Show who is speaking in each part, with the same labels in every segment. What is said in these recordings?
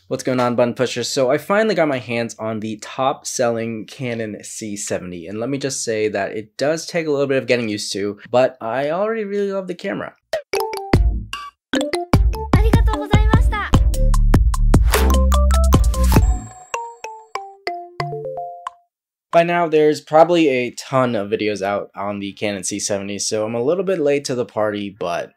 Speaker 1: What's going on, button pushers? So I finally got my hands on the top selling Canon C70, and let me just say that it does take a little bit of getting used to, but I already really love the camera. By now, there's probably a ton of videos out on the Canon C70, so I'm a little bit late to the party, but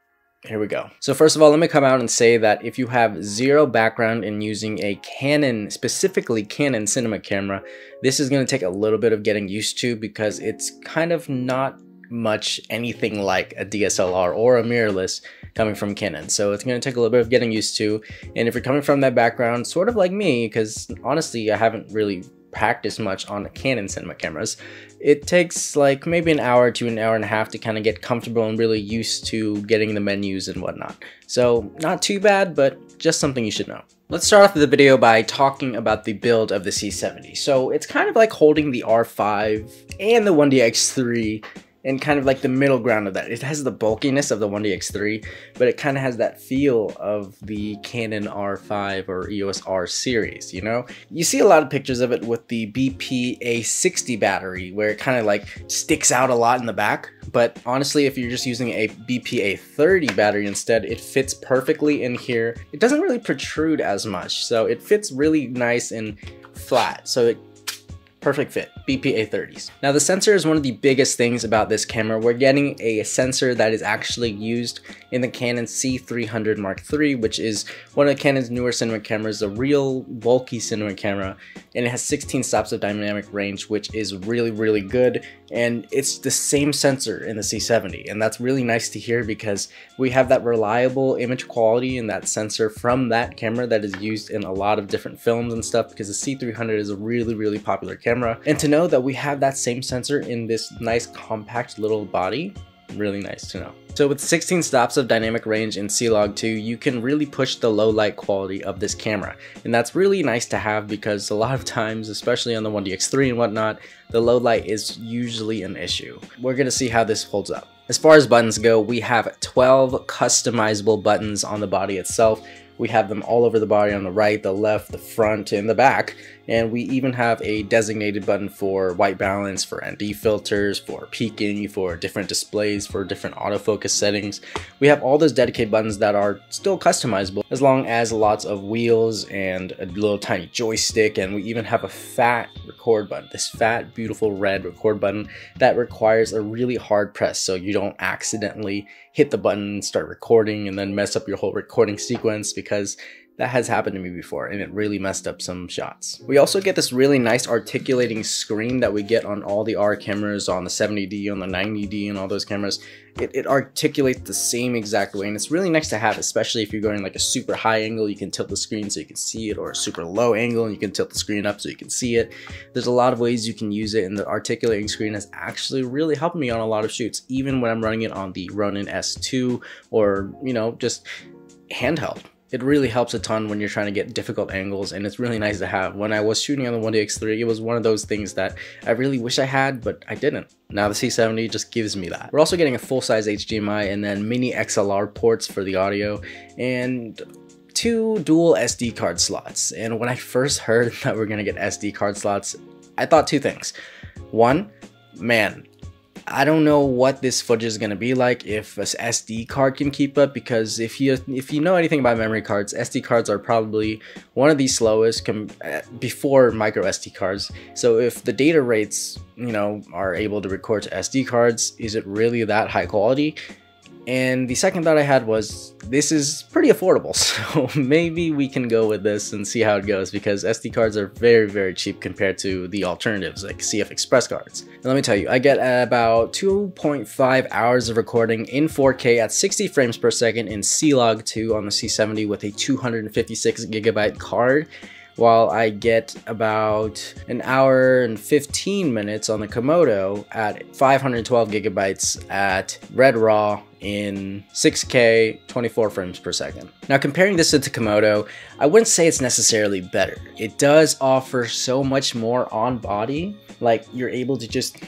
Speaker 1: here we go. So first of all, let me come out and say that if you have zero background in using a Canon, specifically Canon cinema camera, this is going to take a little bit of getting used to because it's kind of not much anything like a DSLR or a mirrorless coming from Canon. So it's going to take a little bit of getting used to. And if you're coming from that background, sort of like me, because honestly, I haven't really practice much on Canon cinema cameras, it takes like maybe an hour to an hour and a half to kind of get comfortable and really used to getting the menus and whatnot. So not too bad, but just something you should know. Let's start off the video by talking about the build of the C70. So it's kind of like holding the R5 and the 1DX3 and kind of like the middle ground of that. It has the bulkiness of the 1DX3, but it kind of has that feel of the Canon R5 or EOS R series, you know? You see a lot of pictures of it with the BP-A60 battery, where it kind of like sticks out a lot in the back. But honestly, if you're just using a BP-A30 battery instead, it fits perfectly in here. It doesn't really protrude as much, so it fits really nice and flat. So perfect fit, BP-A30s. Now the sensor is one of the biggest things about this camera. We're getting a sensor that is actually used in the Canon C300 Mark III, which is one of Canon's newer cinema cameras, a real bulky cinema camera, and it has 16 stops of dynamic range, which is really, really good. And it's the same sensor in the C70, and that's really nice to hear because we have that reliable image quality and that sensor from that camera that is used in a lot of different films and stuff, because the C300 is a really, really popular camera. And to know that we have that same sensor in this nice compact little body, really nice to know. So with 16 stops of dynamic range in C-Log 2, you can really push the low light quality of this camera. And that's really nice to have because a lot of times, especially on the 1DX3 and whatnot, the low light is usually an issue. We're gonna see how this holds up. As far as buttons go, we have 12 customizable buttons on the body itself. We have them all over the body on the right, the left, the front, and the back. And we even have a designated button for white balance, for ND filters, for peaking, for different displays, for different autofocus settings. We have all those dedicated buttons that are still customizable, as long as lots of wheels and a little tiny joystick. And we even have a fat record button, this fat, beautiful red record button that requires a really hard press so you don't accidentally hit the button and start recording and then mess up your whole recording sequence, because that has happened to me before and it really messed up some shots. We also get this really nice articulating screen that we get on all the R cameras, on the 70D, on the 90D, and all those cameras. It articulates the same exact way, and it's really nice to have, especially if you're going like a super high angle, you can tilt the screen so you can see it, or a super low angle and you can tilt the screen up so you can see it. There's a lot of ways you can use it, and the articulating screen has actually really helped me on a lot of shoots, even when I'm running it on the Ronin S2 or, you know, just handheld. It really helps a ton when you're trying to get difficult angles, and it's really nice to have. When I was shooting on the 1DX3, it was one of those things that I really wish I had, but I didn't. Now the C70 just gives me that. We're also getting a full-size HDMI and then mini XLR ports for the audio, and 2 dual SD card slots. And when I first heard that we're gonna get SD card slots, I thought 2 things. One, man, I don't know what this footage is going to be like if an SD card can keep up, because if you know anything about memory cards, SD cards are probably one of the slowest before micro SD cards. So if the data rates, you know, are able to record to SD cards, is it really that high quality? And the second thought I had was, this is pretty affordable, so maybe we can go with this and see how it goes, because SD cards are very, very cheap compared to the alternatives like CF Express cards. And let me tell you, I get about 2.5 hours of recording in 4K at 60 frames per second in C-Log 2 on the C70 with a 256GB card, while I get about an hour and 15 minutes on the Komodo at 512GB at Red Raw in 6K 24 frames per second. Now comparing this to the Komodo, I wouldn't say it's necessarily better. It does offer so much more on body, like you're able to just,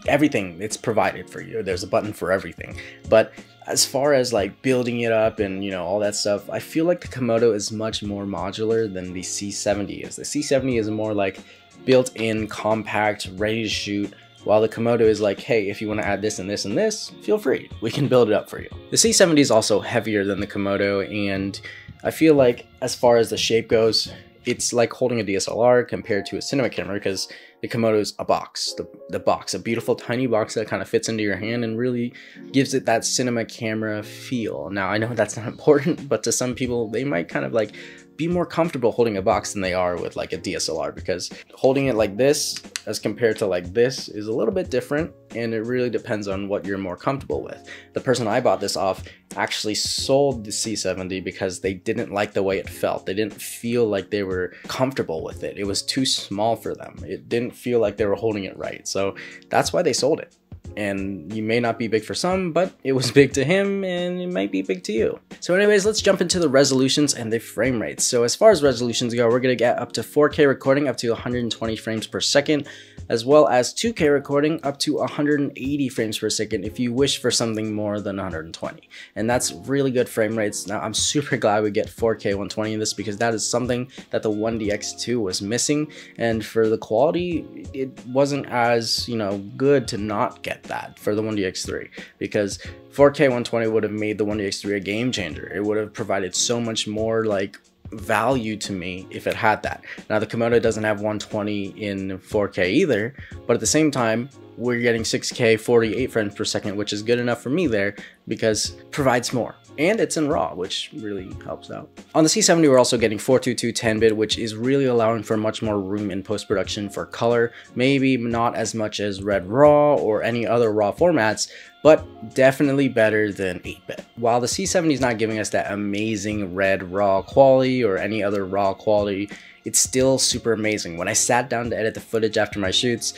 Speaker 1: everything, it's provided for you. There's a button for everything. But as far as like building it up and all that stuff, I feel like the Komodo is much more modular than the C70 is. The C70 is more like built-in, compact, ready to shoot, while the Komodo is like, hey, if you want to add this and this and this, feel free, we can build it up for you. The C70 is also heavier than the Komodo, and I feel like as far as the shape goes, it's like holding a DSLR compared to a cinema camera, because the Komodo is a box, the box, a beautiful tiny box that kind of fits into your hand and really gives it that cinema camera feel. Now, I know that's not important, but to some people, they might kind of like be more comfortable holding a box than they are with like a DSLR, because holding it like this as compared to like this is a little bit different, and it really depends on what you're more comfortable with. The person I bought this off actually sold the C70 because they didn't like the way it felt. They didn't feel like they were comfortable with it. It was too small for them. It didn't feel like they were holding it right. So that's why they sold it. And you may not be big for some, but it was big to him and it might be big to you. So anyways, let's jump into the resolutions and the frame rates. So as far as resolutions go, we're gonna get up to 4K recording up to 120 frames per second, as well as 2K recording up to 180 frames per second if you wish for something more than 120. And that's really good frame rates. Now, I'm super glad we get 4K 120 in this, because that is something that the 1DX2 was missing. And for the quality, it wasn't as, good to not get that for the 1DX3, because 4K 120 would have made the 1DX3 a game changer. It would have provided so much more like value to me if it had that. Now, the Komodo doesn't have 120 in 4K either, but at the same time, we're getting 6K 48 frames per second, which is good enough for me there, because it provides more. And it's in RAW, which really helps out. On the C70, we're also getting 422 10-bit, which is really allowing for much more room in post-production for color. Maybe not as much as Red RAW or any other RAW formats, but definitely better than 8-bit. While the C70 is not giving us that amazing Red RAW quality or any other RAW quality, it's still super amazing. When I sat down to edit the footage after my shoots,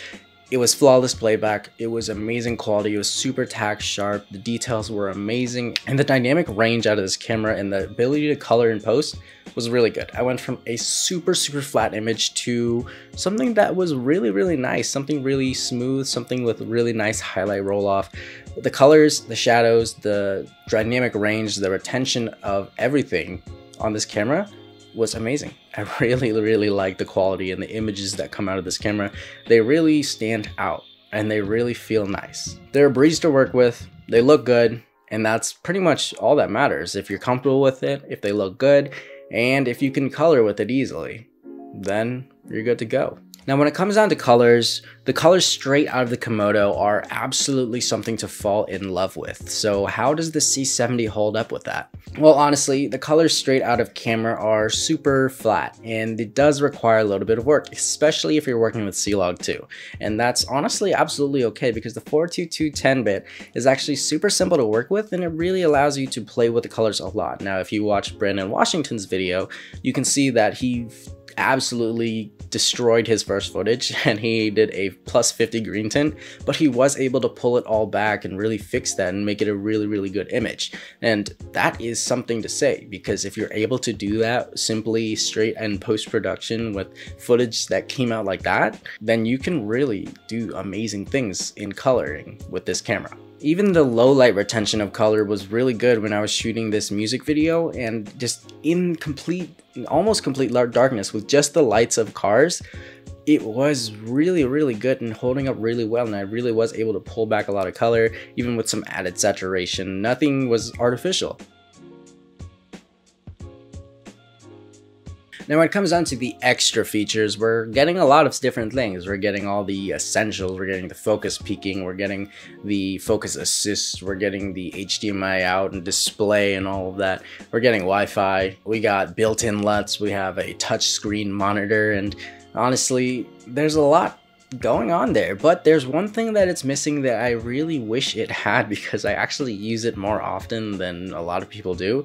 Speaker 1: it was flawless playback, it was amazing quality, it was super tack sharp, the details were amazing, and the dynamic range out of this camera and the ability to color in post was really good. I went from a super flat image to something that was really nice, something really smooth, something with really nice highlight roll off. The colors, the shadows, the dynamic range, the retention of everything on this camera was amazing. I really like the quality and the images that come out of this camera. They really stand out and they really feel nice. They're a breeze to work with, they look good, and that's pretty much all that matters. If you're comfortable with it, if they look good, and if you can color with it easily, then you're good to go. Now, when it comes down to colors, the colors straight out of the Komodo are absolutely something to fall in love with. So how does the C70 hold up with that? Well, honestly, the colors straight out of camera are super flat, and it does require a little bit of work, especially if you're working with C-Log 2. And that's honestly absolutely okay, because the 422 10-bit is actually super simple to work with, and it really allows you to play with the colors a lot. Now, if you watch Brandon Washington's video, you can see that he absolutely destroyed his first footage and he did a +50 green tint, but he was able to pull it all back and really fix that and make it a really good image. And that is something to say, because if you're able to do that simply straight in post-production with footage that came out like that, then you can really do amazing things in coloring with this camera. Even the low light retention of color was really good when I was shooting this music video, and just in almost complete darkness with just the lights of cars, it was really good and holding up really well, and I really was able to pull back a lot of color, even with some added saturation. Nothing was artificial. Now, when it comes down to the extra features, we're getting a lot of different things. We're getting all the essentials, we're getting the focus peaking, we're getting the focus assist, we're getting the HDMI out and display and all of that. We're getting Wi-Fi, we got built-in LUTs, we have a touchscreen monitor, and honestly, there's a lot going on there. But there's one thing that it's missing that I really wish it had, because I actually use it more often than a lot of people do,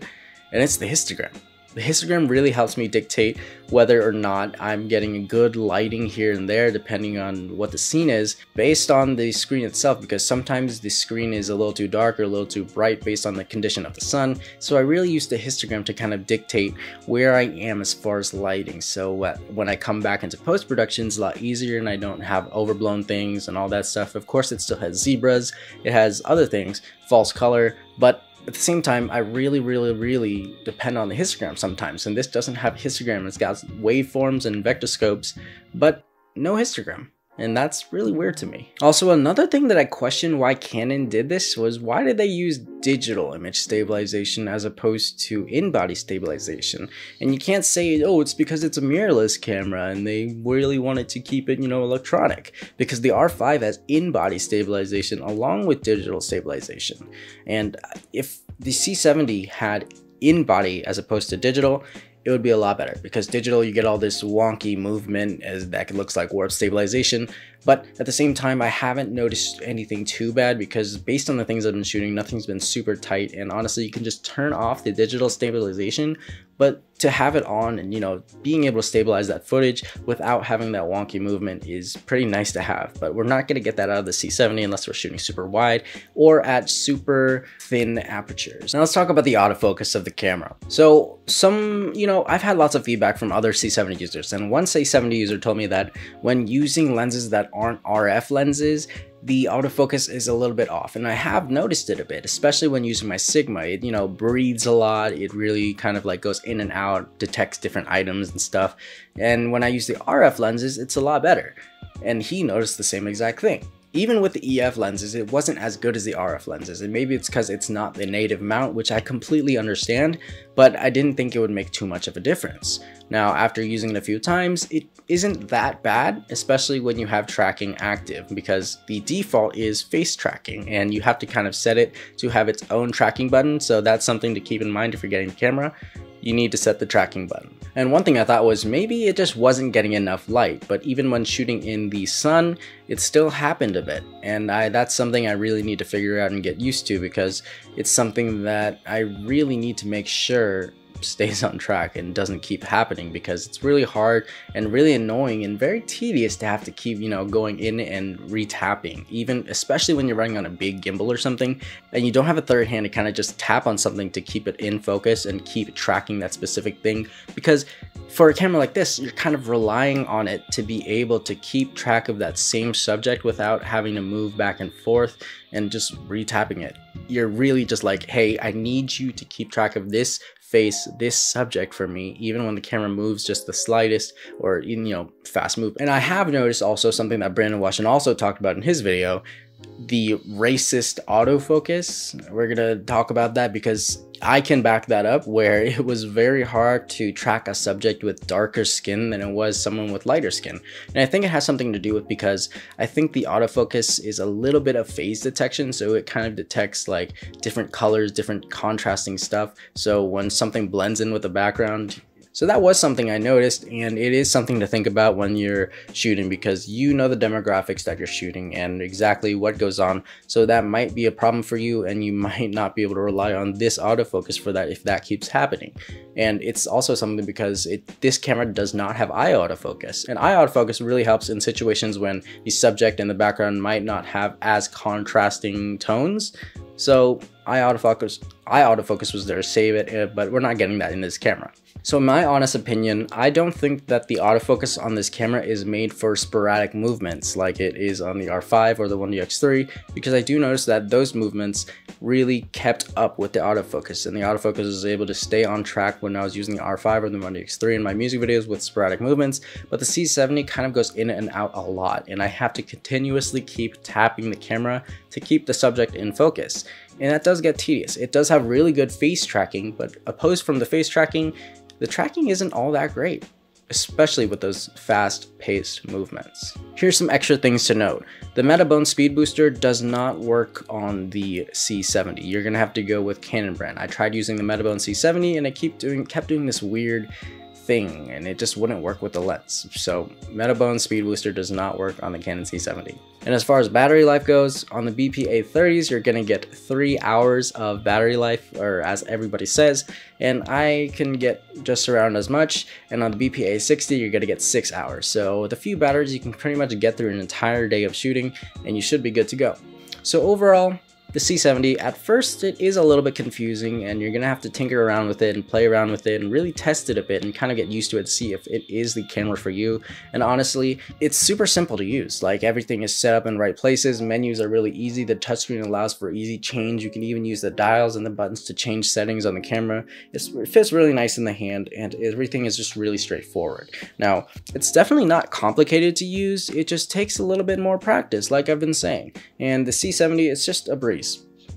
Speaker 1: and it's the histogram. The histogram really helps me dictate whether or not I'm getting good lighting here and there, depending on what the scene is, based on the screen itself, because sometimes the screen is a little too dark or a little too bright based on the condition of the sun. So I really use the histogram to kind of dictate where I am as far as lighting. So when I come back into post-production, it's a lot easier and I don't have overblown things and all that stuff. Of course, it still has zebras, it has other things, false color, but at the same time, I really depend on the histogram sometimes, and this doesn't have histogram. It's got waveforms and vectorscopes, but no histogram. And that's really weird to me. Also, another thing that I questioned why Canon did this was, why did they use digital image stabilization as opposed to in-body stabilization? And you can't say, oh, it's because it's a mirrorless camera and they really wanted to keep it, electronic. Because the R5 has in-body stabilization along with digital stabilization. And if the C70 had in-body as opposed to digital, it would be a lot better, because digital, you get all this wonky movement as that looks like warp stabilization. But at the same time, I haven't noticed anything too bad, because based on the things I've been shooting, nothing's been super tight. And honestly, you can just turn off the digital stabilization, but to have it on and, being able to stabilize that footage without having that wonky movement is pretty nice to have. But we're not going to get that out of the C70 unless we're shooting super wide or at super thin apertures. Now let's talk about the autofocus of the camera. So I've had lots of feedback from other C70 users, and one C70 user told me that when using lenses that aren't RF lenses, the autofocus is a little bit off, and I have noticed it a bit, especially when using my Sigma. It breathes a lot. It really kind of like goes in and out, detects different items and stuff. And when I use the RF lenses, it's a lot better. And he noticed the same exact thing. Even with the EF lenses, it wasn't as good as the RF lenses, and maybe it's because it's not the native mount, which I completely understand, but I didn't think it would make too much of a difference. Now, after using it a few times, it isn't that bad, especially when you have tracking active, because the default is face tracking, and you have to kind of set it to have its own tracking button, so that's something to keep in mind if you're getting the camera. You need to set the tracking button. And one thing I thought was maybe it just wasn't getting enough light, but even when shooting in the sun, it still happened a bit. And that's something I really need to figure out and get used to, because it's something that I really need to make sure stays on track and doesn't keep happening, because it's really hard and really annoying and very tedious to have to keep going in and retapping, especially when you're running on a big gimbal or something and you don't have a third hand to kind of just tap on something to keep it in focus and keep tracking that specific thing. Because for a camera like this, you're kind of relying on it to be able to keep track of that same subject without having to move back and forth and just retapping it. You're really just like, hey, I need you to keep track of this face, this subject for me, even when the camera moves just the slightest or fast move. And I have noticed also something that Brandon Washington also talked about in his video, the racist autofocus. We're gonna talk about that because I can back that up, where it was very hard to track a subject with darker skin than it was someone with lighter skin. And I think it has something to do with, because I think the autofocus is a little bit of phase detection, so it kind of detects like different colors, different contrasting stuff. So when something blends in with the background, so that was something I noticed, and it is something to think about when you're shooting, because you know the demographics that you're shooting and exactly what goes on. So that might be a problem for you, and you might not be able to rely on this autofocus for that if that keeps happening. And it's also something because this camera does not have eye autofocus, and eye autofocus really helps in situations when the subject and the background might not have as contrasting tones. So eye autofocus was there to save it, but we're not getting that in this camera. So in my honest opinion, I don't think that the autofocus on this camera is made for sporadic movements like it is on the R5 or the 1DX3, because I do notice that those movements really kept up with the autofocus, and the autofocus was able to stay on track when I was using the R5 or the 1DX3 in my music videos with sporadic movements. But the C70 kind of goes in and out a lot, and I have to continuously keep tapping the camera to keep the subject in focus. And that does get tedious. It does have really good face tracking, but opposed from the face tracking, the tracking isn't all that great, especially with those fast-paced movements. Here's some extra things to note. The Metabone Speed Booster does not work on the C70. You're gonna have to go with Canon brand. I tried using the Metabone C70 and it kept doing this weird thing, and it just wouldn't work with the lens. So Metabone Speed Booster does not work on the Canon C70. And as far as battery life goes, on the BP-A30s, you're gonna get 3 hours of battery life, or as everybody says, and I can get just around as much. And on the BP-A60, you're gonna get 6 hours. So with a few batteries, you can pretty much get through an entire day of shooting, and you should be good to go. So overall, the C70, at first it is a little bit confusing and you're gonna have to tinker around with it and play around with it and really test it a bit and kind of get used to it, see if it is the camera for you. And honestly, it's super simple to use. Like, everything is set up in the right places, menus are really easy, the touchscreen allows for easy change, you can even use the dials and the buttons to change settings on the camera. It fits really nice in the hand and everything is just really straightforward. Now, it's definitely not complicated to use, it just takes a little bit more practice, like I've been saying. And the C70 is just a breeze.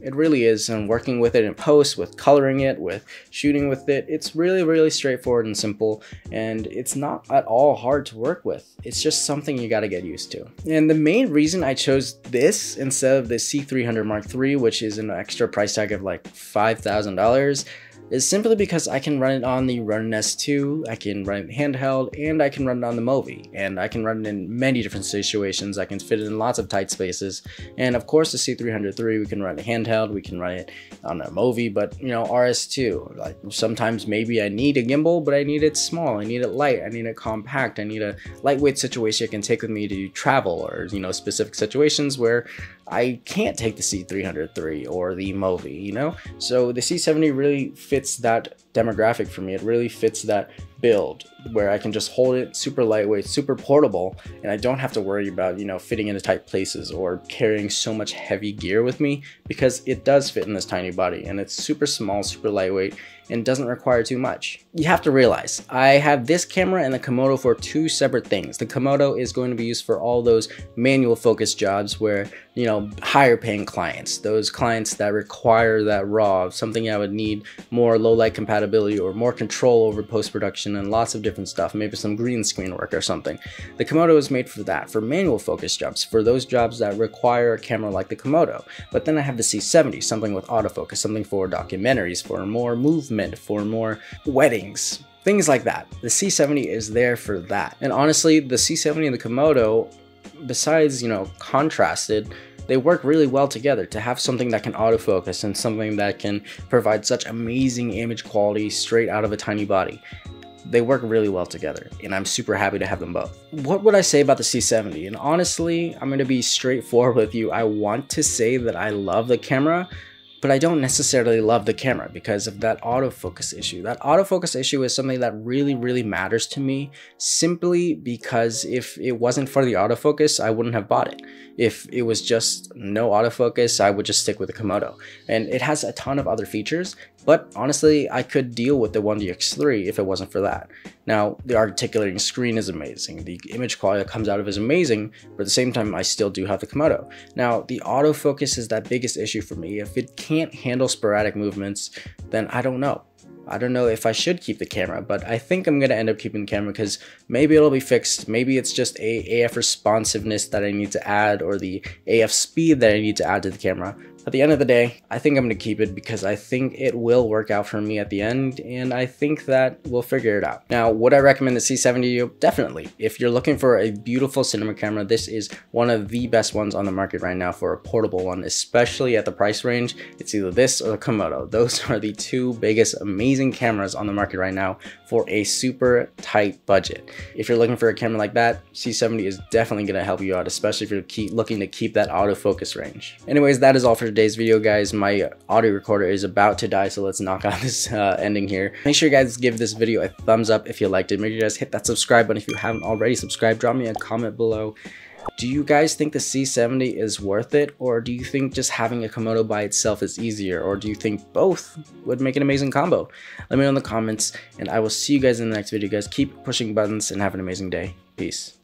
Speaker 1: It really is, and working with it in post, with coloring it, with shooting with it, it's really straightforward and simple, and it's not at all hard to work with. It's just something you gotta get used to. And the main reason I chose this instead of the C300 Mark III, which is an extra price tag of like $5,000, is simply because I can run it on the Ronin S2, I can run it handheld, and I can run it on the Movi, and I can run it in many different situations. I can fit it in lots of tight spaces, and of course the C300 III, we can run it handheld, we can run it on a Movi, but you know, RS2, like sometimes maybe I need a gimbal, but I need it small, I need it light, I need it compact, I need a lightweight situation I can take with me to travel, or you know, specific situations where I can't take the C300 III or the Movi, you know? So the C70 really fits that demographic for me. It really fits that build where I can just hold it super lightweight, super portable, and I don't have to worry about, you know, fitting into tight places or carrying so much heavy gear with me, because it does fit in this tiny body and it's super small, super lightweight, and doesn't require too much. You have to realize, I have this camera and the Komodo for two separate things. The Komodo is going to be used for all those manual focus jobs where, you know, higher paying clients, those clients that require that RAW, something I would need more low light compatibility or more control over post-production and lots of different stuff, maybe some green screen work or something. The Komodo is made for that, for manual focus jobs, for those jobs that require a camera like the Komodo. But then I have the C70, something with autofocus, something for documentaries, for more movement, for more weddings, things like that. The C70 is there for that. And honestly, the C70 and the Komodo, besides, you know, contrasted, they work really well together. To have something that can autofocus and something that can provide such amazing image quality straight out of a tiny body, they work really well together, and I'm super happy to have them both. What would I say about the C70? And honestly, I'm gonna be straightforward with you. I want to say that I love the camera, but I don't necessarily love the camera because of that autofocus issue. That autofocus issue is something that really matters to me, simply because if it wasn't for the autofocus, I wouldn't have bought it. If it was just no autofocus, I would just stick with the Komodo. And it has a ton of other features, but honestly, I could deal with the 1DX3 if it wasn't for that. Now, the articulating screen is amazing, the image quality that comes out of it is amazing, but at the same time, I still do have the Komodo. Now, the autofocus is that biggest issue for me. If it can't handle sporadic movements, then I don't know. I don't know if I should keep the camera, but I think I'm going to end up keeping the camera because maybe it'll be fixed. Maybe it's just a AF responsiveness that I need to add, or the AF speed that I need to add to the camera. At the end of the day, I think I'm going to keep it because I think it will work out for me at the end, and I think that we'll figure it out. Now, would I recommend the C70 to you? Definitely. If you're looking for a beautiful cinema camera, this is one of the best ones on the market right now for a portable one, especially at the price range. It's either this or the Komodo. Those are the two biggest amazing cameras on the market right now for a super tight budget. If you're looking for a camera like that, C70 is definitely going to help you out, especially if you're looking to keep that autofocus range. Anyways, that is all for today's video, guys. My audio recorder is about to die, so let's knock out this ending here. Make sure you guys give this video a thumbs up if you liked it. Make sure you guys hit that subscribe button if you haven't already subscribed. Drop me a comment below. Do you guys think the C70 is worth it, or do you think just having a Komodo by itself is easier, or do you think both would make an amazing combo? Let me know in the comments, and I will see you guys in the next video, guys. Keep pushing buttons and have an amazing day. Peace.